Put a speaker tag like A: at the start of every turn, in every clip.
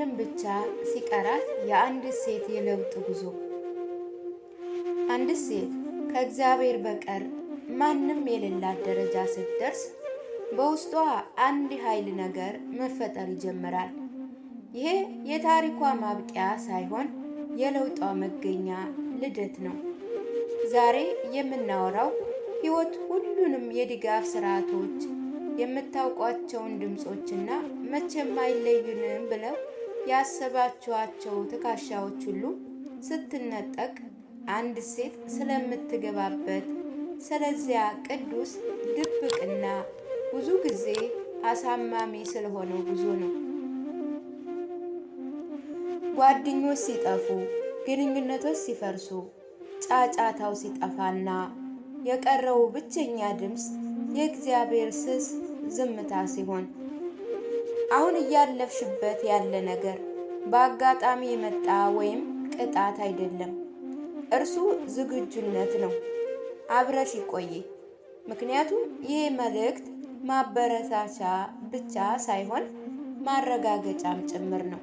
A: ምንም ብቻ ሲቀራት የአንድ ሴት የለውጥ ጉዞ። አንድ ሴት ከእግዚአብሔር በቀር ማንም የሌላት ደረጃ ስትደርስ በውስጧ አንድ ኃይል ነገር መፈጠር ይጀምራል። ይሄ የታሪኳ ማብቂያ ሳይሆን የለውጧ መገኛ ልደት ነው። ዛሬ የምናወራው ሕይወት ሁሉንም የድጋፍ ስርዓቶች፣ የምታውቋቸውን ድምጾችና መቼም አይለዩንም ብለው ያሰባችኋቸው ትከሻዎች ሁሉ ስትነጠቅ አንድ ሴት ስለምትገባበት ስለዚያ ቅዱስ ድብቅና ብዙ ጊዜ አሳማሚ ስለሆነው ጉዞ ነው። ጓደኞች ሲጠፉ፣ ግንኙነቶች ሲፈርሱ፣ ጫጫታው ሲጠፋና የቀረው ብቸኛ ድምፅ የእግዚአብሔር ስስ ዝምታ ሲሆን፣ አሁን እያለፍሽበት ያለ ነገር በአጋጣሚ የመጣ ወይም ቅጣት አይደለም። እርሱ ዝግጁነት ነው። አብረሽ ይቆይ። ምክንያቱም ይህ መልእክት ማበረታቻ ብቻ ሳይሆን ማረጋገጫም ጭምር ነው።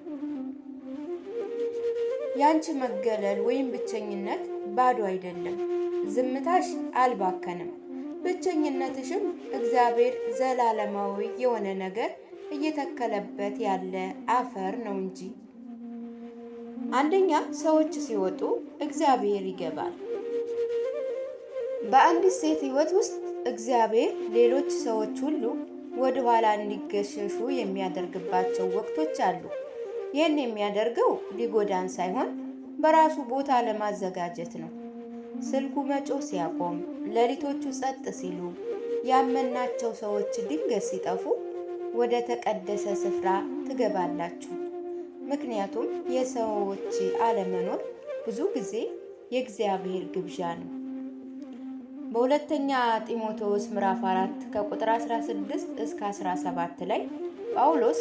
A: ያንቺ መገለል ወይም ብቸኝነት ባዶ አይደለም። ዝምታሽ አልባከንም። ብቸኝነትሽም እግዚአብሔር ዘላለማዊ የሆነ ነገር እየተከለበት ያለ አፈር ነው እንጂ። አንደኛ፣ ሰዎች ሲወጡ እግዚአብሔር ይገባል። በአንዲት ሴት ሕይወት ውስጥ እግዚአብሔር ሌሎች ሰዎች ሁሉ ወደ ኋላ እንዲገሸሹ የሚያደርግባቸው ወቅቶች አሉ። ይህን የሚያደርገው ሊጎዳን ሳይሆን በራሱ ቦታ ለማዘጋጀት ነው። ስልኩ መጮህ ሲያቆም፣ ሌሊቶቹ ጸጥ ሲሉ፣ ያመናቸው ሰዎች ድንገት ሲጠፉ ወደ ተቀደሰ ስፍራ ትገባላችሁ። ምክንያቱም የሰዎች አለመኖር ብዙ ጊዜ የእግዚአብሔር ግብዣ ነው። በሁለተኛ ጢሞቴዎስ ምዕራፍ 4 ከቁጥር 16 እስከ 17 ላይ ጳውሎስ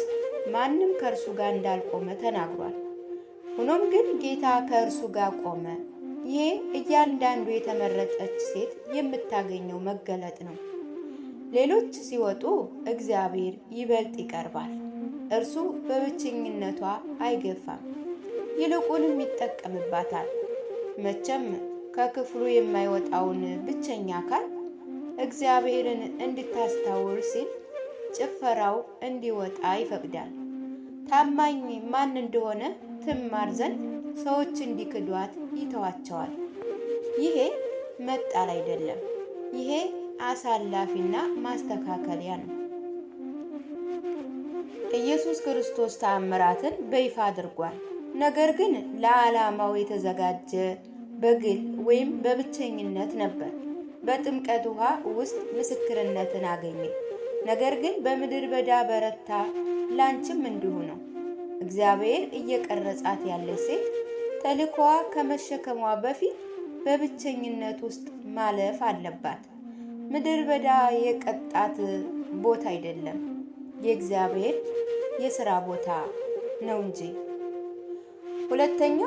A: ማንም ከእርሱ ጋር እንዳልቆመ ተናግሯል። ሆኖም ግን ጌታ ከእርሱ ጋር ቆመ። ይሄ እያንዳንዱ የተመረጠች ሴት የምታገኘው መገለጥ ነው። ሌሎች ሲወጡ እግዚአብሔር ይበልጥ ይቀርባል። እርሱ በብቸኝነቷ አይገፋም፣ ይልቁንም ይጠቀምባታል። መቼም ከክፍሉ የማይወጣውን ብቸኛ አካል እግዚአብሔርን እንድታስታውር ሲል ጭፈራው እንዲወጣ ይፈቅዳል። ታማኝ ማን እንደሆነ ትማር ዘንድ ሰዎች እንዲክዷት ይተዋቸዋል። ይሄ መጣል አይደለም፣ ይሄ አሳላፊና ማስተካከያ ነው። ኢየሱስ ክርስቶስ ተአምራትን በይፋ አድርጓል። ነገር ግን ለዓላማው የተዘጋጀ በግል ወይም በብቸኝነት ነበር። በጥምቀት ውሃ ውስጥ ምስክርነትን አገኘ። ነገር ግን በምድር በዳ በረታ። ላንቺም እንዲሁ ነው። እግዚአብሔር እየቀረጻት ያለች ሴት ተልእኮዋ ከመሸከሟ በፊት በብቸኝነት ውስጥ ማለፍ አለባት። ምድር በዳ የቀጣት ቦታ አይደለም፣ የእግዚአብሔር የሥራ ቦታ ነው እንጂ። ሁለተኛ፣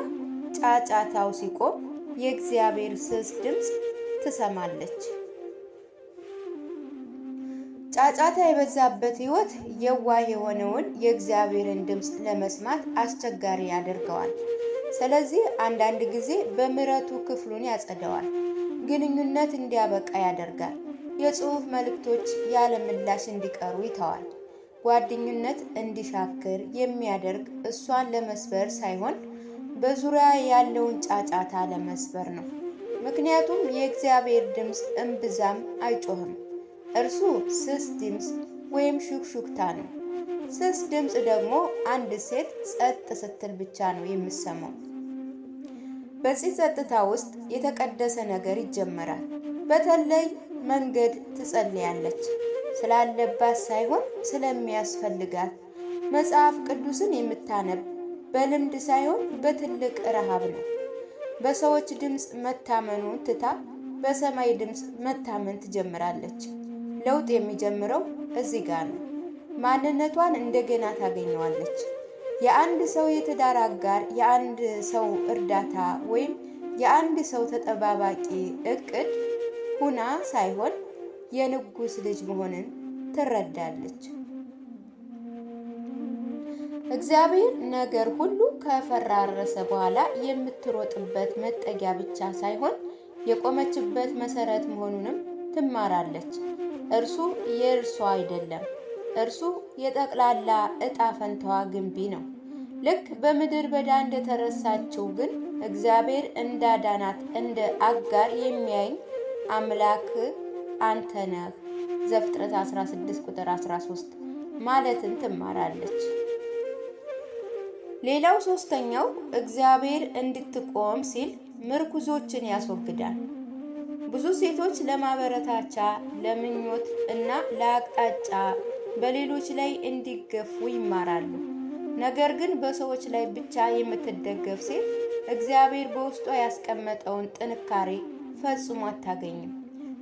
A: ጫጫታው ሲቆም የእግዚአብሔር ስስ ድምፅ ትሰማለች። ጫጫታ የበዛበት ሕይወት የዋህ የሆነውን የእግዚአብሔርን ድምፅ ለመስማት አስቸጋሪ ያደርገዋል። ስለዚህ አንዳንድ ጊዜ በምሕረቱ ክፍሉን ያጸደዋል፣ ግንኙነት እንዲያበቃ ያደርጋል፣ የጽሑፍ መልእክቶች ያለ ምላሽ እንዲቀሩ ይተዋል። ጓደኝነት እንዲሻክር የሚያደርግ እሷን ለመስበር ሳይሆን በዙሪያ ያለውን ጫጫታ ለመስበር ነው። ምክንያቱም የእግዚአብሔር ድምፅ እምብዛም አይጮህም። እርሱ ስስ ድምፅ ወይም ሹክሹክታ ነው። ስስ ድምፅ ደግሞ አንድ ሴት ጸጥ ስትል ብቻ ነው የምሰማው። በዚህ ጸጥታ ውስጥ የተቀደሰ ነገር ይጀመራል። በተለይ መንገድ ትጸልያለች፣ ስላለባት ሳይሆን ስለሚያስፈልጋት። መጽሐፍ ቅዱስን የምታነብ በልምድ ሳይሆን በትልቅ ረሃብ ነው። በሰዎች ድምፅ መታመኑን ትታ በሰማይ ድምፅ መታመን ትጀምራለች። ለውጥ የሚጀምረው እዚህ ጋር ነው። ማንነቷን እንደገና ታገኘዋለች። የአንድ ሰው የትዳር አጋር፣ የአንድ ሰው እርዳታ ወይም የአንድ ሰው ተጠባባቂ እቅድ ሁና ሳይሆን የንጉሥ ልጅ መሆንን ትረዳለች። እግዚአብሔር ነገር ሁሉ ከፈራረሰ በኋላ የምትሮጥበት መጠጊያ ብቻ ሳይሆን የቆመችበት መሰረት መሆኑንም ትማራለች። እርሱ የእርሷ አይደለም፣ እርሱ የጠቅላላ ዕጣ ፈንታዋ ግንቢ ነው። ልክ በምድር በዳ እንደተረሳችው ግን እግዚአብሔር እንዳዳናት እንደ አጋር የሚያይ አምላክ አንተ ነህ። ዘፍጥረት 16 ቁጥር 13 ማለትን ትማራለች። ሌላው ሶስተኛው እግዚአብሔር እንድትቆም ሲል ምርኩዞችን ያስወግዳል። ብዙ ሴቶች ለማበረታቻ፣ ለምኞት እና ለአቅጣጫ በሌሎች ላይ እንዲገፉ ይማራሉ። ነገር ግን በሰዎች ላይ ብቻ የምትደገፍ ሴት እግዚአብሔር በውስጧ ያስቀመጠውን ጥንካሬ ፈጽሞ አታገኝም።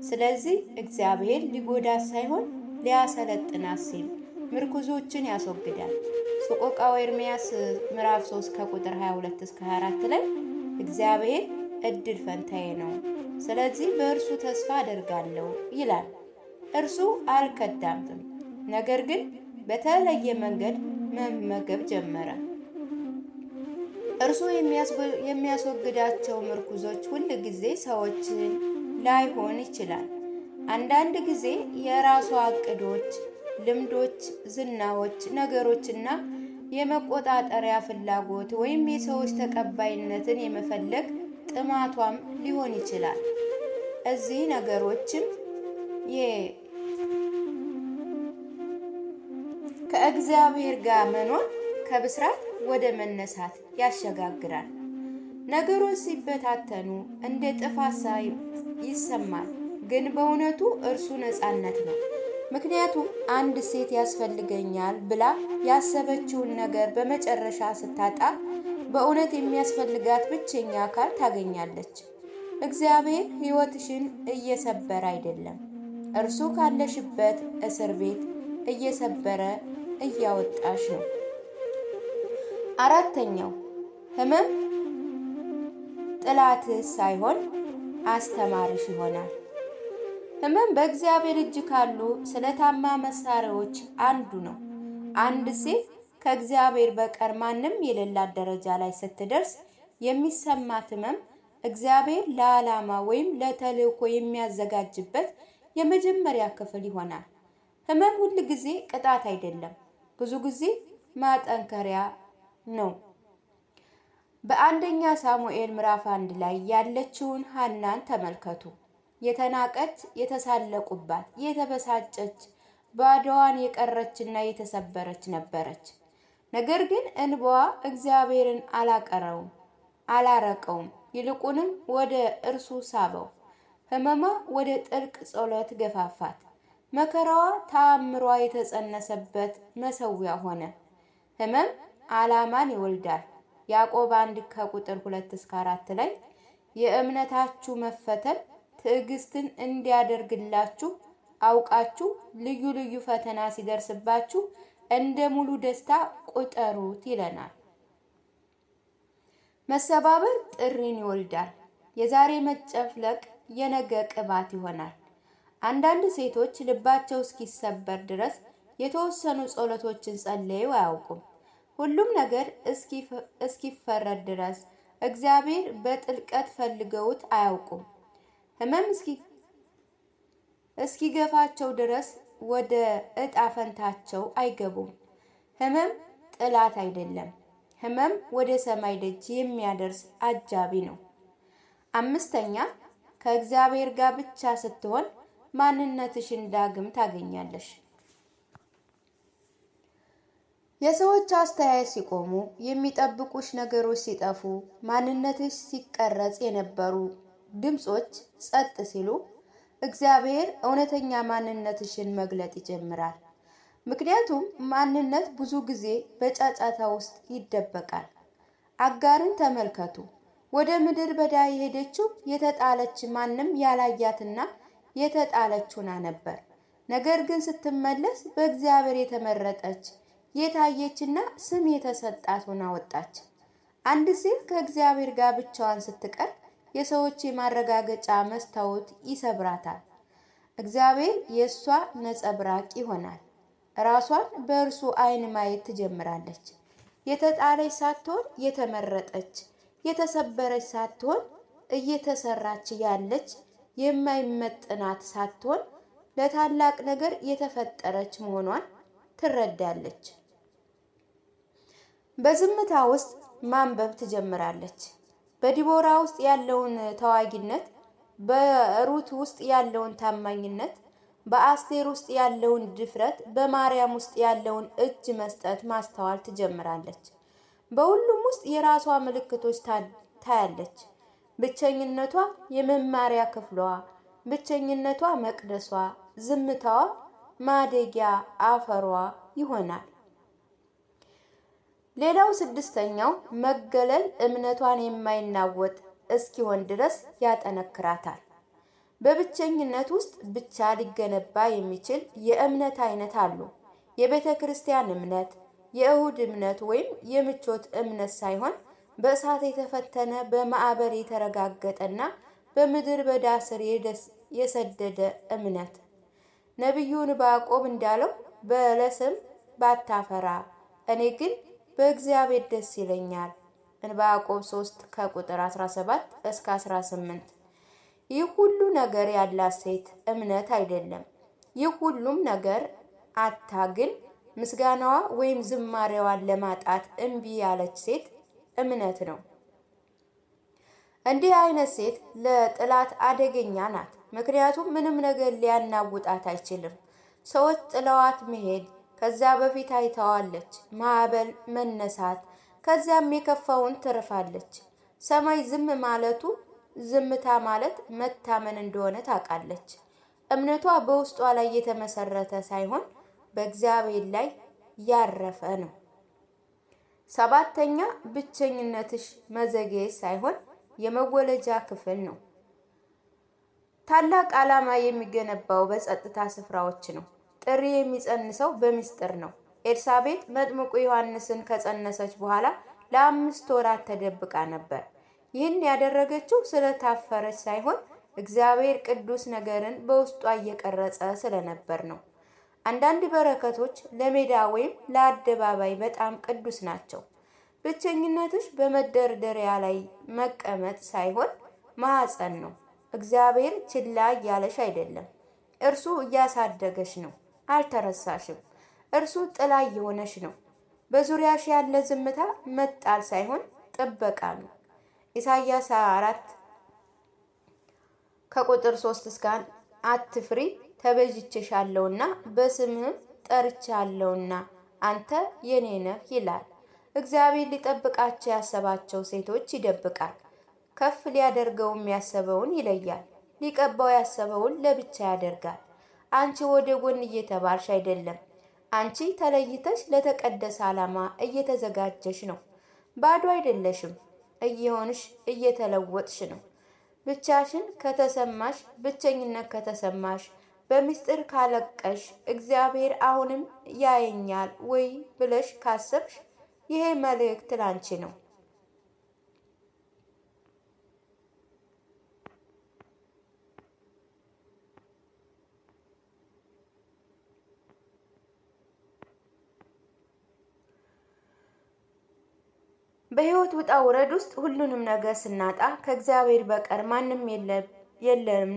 A: ስለዚህ እግዚአብሔር ሊጎዳት ሳይሆን ሊያሰለጥናት ሲል ምርኩዞችን ያስወግዳል። ሰቆቃወ ኤርምያስ ምዕራፍ 3 ከቁጥር 22 እስከ 24 ላይ እግዚአብሔር እድል ፈንታዬ ነው፣ ስለዚህ በእርሱ ተስፋ አደርጋለሁ ይላል። እርሱ አልከዳምም፣ ነገር ግን በተለየ መንገድ መመገብ ጀመረ። እርሱ የሚያስወግዳቸው ምርኩዞች ሁል ጊዜ ሰዎችን ላይሆን ይችላል። አንዳንድ ጊዜ የራሷ እቅዶች፣ ልምዶች፣ ዝናዎች፣ ነገሮችና የመቆጣጠሪያ ፍላጎት ወይም የሰዎች ተቀባይነትን የመፈለግ ጥማቷም ሊሆን ይችላል። እዚህ ነገሮችም ከእግዚአብሔር ጋር መኖር ከብስራት ወደ መነሳት ያሸጋግራል። ነገሮች ሲበታተኑ እንደ ጥፋት ይሰማል፣ ግን በእውነቱ እርሱ ነፃነት ነው። ምክንያቱም አንድ ሴት ያስፈልገኛል ብላ ያሰበችውን ነገር በመጨረሻ ስታጣ በእውነት የሚያስፈልጋት ብቸኛ አካል ታገኛለች። እግዚአብሔር ሕይወትሽን እየሰበረ አይደለም፣ እርሱ ካለሽበት እስር ቤት እየሰበረ እያወጣሽ ነው። አራተኛው ሕመም ጥላትሽ ሳይሆን አስተማሪሽ ይሆናል። ሕመም በእግዚአብሔር እጅ ካሉ ስለታማ መሳሪያዎች አንዱ ነው። አንድ ሴት ከእግዚአብሔር በቀር ማንም የሌላት ደረጃ ላይ ስትደርስ የሚሰማት ሕመም እግዚአብሔር ለዓላማ ወይም ለተልእኮ የሚያዘጋጅበት የመጀመሪያ ክፍል ይሆናል። ሕመም ሁል ጊዜ ቅጣት አይደለም፣ ብዙ ጊዜ ማጠንከሪያ ነው። በአንደኛ ሳሙኤል ምዕራፍ 1 ላይ ያለችውን ሐናን ተመልከቱ። የተናቀች፣ የተሳለቁባት፣ የተበሳጨች፣ ባዶዋን የቀረችና የተሰበረች ነበረች። ነገር ግን እንባዋ እግዚአብሔርን አላረቀውም፣ ይልቁንም ወደ እርሱ ሳበው። ሕመሟ ወደ ጥልቅ ጸሎት ገፋፋት። መከራዋ ተአምሯ የተጸነሰበት መሰዊያ ሆነ። ሕመም ዓላማን ይወልዳል። ያዕቆብ 1 ከቁጥር 2 እስከ 4 ላይ የእምነታችሁ መፈተን ትዕግስትን እንዲያደርግላችሁ አውቃችሁ ልዩ ልዩ ፈተና ሲደርስባችሁ እንደ ሙሉ ደስታ ቁጠሩት ይለናል። መሰባበር ጥሪን ይወልዳል። የዛሬ መጨፍለቅ የነገ ቅባት ይሆናል። አንዳንድ ሴቶች ልባቸው እስኪሰበር ድረስ የተወሰኑ ጸሎቶችን ጸልየው አያውቁም። ሁሉም ነገር እስኪፈረድ ድረስ እግዚአብሔር በጥልቀት ፈልገውት አያውቁም። ሕመም እስኪገፋቸው ድረስ ወደ ዕጣ ፈንታቸው አይገቡም። ሕመም ጥላት አይደለም። ሕመም ወደ ሰማይ ደጅ የሚያደርስ አጃቢ ነው። አምስተኛ ከእግዚአብሔር ጋር ብቻ ስትሆን ማንነትሽን ዳግም ታገኛለሽ። የሰዎች አስተያየት ሲቆሙ፣ የሚጠብቁሽ ነገሮች ሲጠፉ፣ ማንነትሽ ሲቀረጽ የነበሩ ድምጾች ጸጥ ሲሉ እግዚአብሔር እውነተኛ ማንነትሽን መግለጥ ይጀምራል። ምክንያቱም ማንነት ብዙ ጊዜ በጫጫታ ውስጥ ይደበቃል። አጋርን ተመልከቱ። ወደ ምድር በዳ የሄደችው የተጣለች ማንም ያላያትና የተጣለች ሆና ነበር። ነገር ግን ስትመለስ በእግዚአብሔር የተመረጠች የታየችና ስም የተሰጣት ሆና ወጣች። አንድ ሴት ከእግዚአብሔር ጋር ብቻዋን ስትቀር የሰዎች የማረጋገጫ መስታወት ይሰብራታል። እግዚአብሔር የእሷ ነጸብራቅ ይሆናል። ራሷን በእርሱ ዓይን ማየት ትጀምራለች። የተጣለች ሳትሆን የተመረጠች፣ የተሰበረች ሳትሆን እየተሰራች ያለች፣ የማይመጥናት ሳትሆን ለታላቅ ነገር የተፈጠረች መሆኗን ትረዳለች። በዝምታ ውስጥ ማንበብ ትጀምራለች። በዲቦራ ውስጥ ያለውን ተዋጊነት፣ በሩት ውስጥ ያለውን ታማኝነት፣ በአስቴር ውስጥ ያለውን ድፍረት፣ በማርያም ውስጥ ያለውን እጅ መስጠት ማስተዋል ትጀምራለች። በሁሉም ውስጥ የራሷ ምልክቶች ታያለች። ብቸኝነቷ የመማሪያ ክፍሏ፣ ብቸኝነቷ መቅደሷ፣ ዝምታዋ ማደጊያ አፈሯ ይሆናል። ሌላው ስድስተኛው መገለል እምነቷን የማይናወጥ እስኪሆን ድረስ ያጠነክራታል። በብቸኝነት ውስጥ ብቻ ሊገነባ የሚችል የእምነት አይነት አሉ። የቤተ ክርስቲያን እምነት፣ የእሁድ እምነት ወይም የምቾት እምነት ሳይሆን በእሳት የተፈተነ በማዕበል የተረጋገጠና በምድር በዳ ስር የሰደደ እምነት። ነቢዩ ዕንባቆም እንዳለው በለስም ባታፈራ እኔ ግን በእግዚአብሔር ደስ ይለኛል። ዕንባቆም 3 ከቁጥር 17 እስከ 18። ይህ ሁሉ ነገር ያላት ሴት እምነት አይደለም። ይህ ሁሉም ነገር አታ ግን ምስጋናዋ ወይም ዝማሬዋን ለማጣት እምቢ ያለች ሴት እምነት ነው። እንዲህ አይነት ሴት ለጥላት አደገኛ ናት። ምክንያቱም ምንም ነገር ሊያናውጣት አይችልም። ሰዎች ጥለዋት መሄድ ከዛ በፊት አይተዋለች። ማዕበል መነሳት፣ ከዚያም የከፋውን ትርፋለች። ሰማይ ዝም ማለቱ ዝምታ ማለት መታመን እንደሆነ ታውቃለች። እምነቷ በውስጧ ላይ የተመሰረተ ሳይሆን በእግዚአብሔር ላይ ያረፈ ነው። ሰባተኛ ብቸኝነትሽ መዘግየት ሳይሆን የመወለጃ ክፍል ነው። ታላቅ ዓላማ የሚገነባው በጸጥታ ስፍራዎች ነው። ጥሪ የሚጸንሰው በምስጢር ነው። ኤልሳቤጥ መጥምቁ ዮሐንስን ከጸነሰች በኋላ ለ5 ወራት ተደብቃ ነበር። ይህን ያደረገችው ስለታፈረች ሳይሆን እግዚአብሔር ቅዱስ ነገርን በውስጧ እየቀረጸ ስለነበር ነው። አንዳንድ በረከቶች ለሜዳ ወይም ለአደባባይ በጣም ቅዱስ ናቸው። ብቸኝነትሽ በመደርደሪያ ላይ መቀመጥ ሳይሆን ማዕፀን ነው። እግዚአብሔር ችላ እያለሽ አይደለም። እርሱ እያሳደገሽ ነው። አልተረሳሽም። እርሱ ጥላ እየሆነሽ ነው። በዙሪያሽ ያለ ዝምታ መጣል ሳይሆን ጥበቃ ነው። ኢሳይያስ 4 ከቁጥር 3 እስከ 1 አትፍሪ ተቤዥቼሻለሁና በስምህም ጠርቼሃለሁና አንተ የኔ ነህ ይላል። እግዚአብሔር ሊጠብቃቸው ያሰባቸው ሴቶች ይደብቃል። ከፍ ሊያደርገውም ያሰበውን ይለያል። ሊቀባው ያሰበውን ለብቻ ያደርጋል። አንቺ ወደ ጎን እየተባልሽ አይደለም። አንቺ ተለይተሽ ለተቀደሰ ዓላማ እየተዘጋጀሽ ነው። ባዶ አይደለሽም። እየሆንሽ እየተለወጥሽ ነው። ብቻሽን ከተሰማሽ፣ ብቸኝነት ከተሰማሽ፣ በምስጢር ካለቀሽ፣ እግዚአብሔር አሁንም ያየኛል ወይ ብለሽ ካሰብሽ ይሄ መልእክት ላንቺ ነው። በህይወት ውጣ ውረድ ውስጥ ሁሉንም ነገር ስናጣ ከእግዚአብሔር በቀር ማንም የለም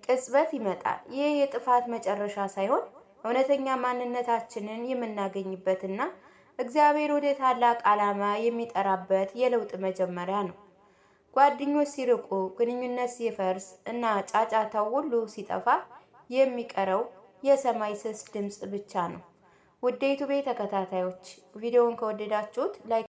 A: ቅጽበት ይመጣል። ይህ የጥፋት መጨረሻ ሳይሆን እውነተኛ ማንነታችንን የምናገኝበትና እግዚአብሔር ወደ ታላቅ ዓላማ የሚጠራበት የለውጥ መጀመሪያ ነው። ጓደኞች ሲርቁ፣ ግንኙነት ሲፈርስ እና ጫጫታው ሁሉ ሲጠፋ የሚቀረው የሰማይ ስስ ድምፅ ብቻ ነው። ውድ የዩቲዩብ ተከታታዮች ቪዲዮውን ከወደዳችሁት ላይክ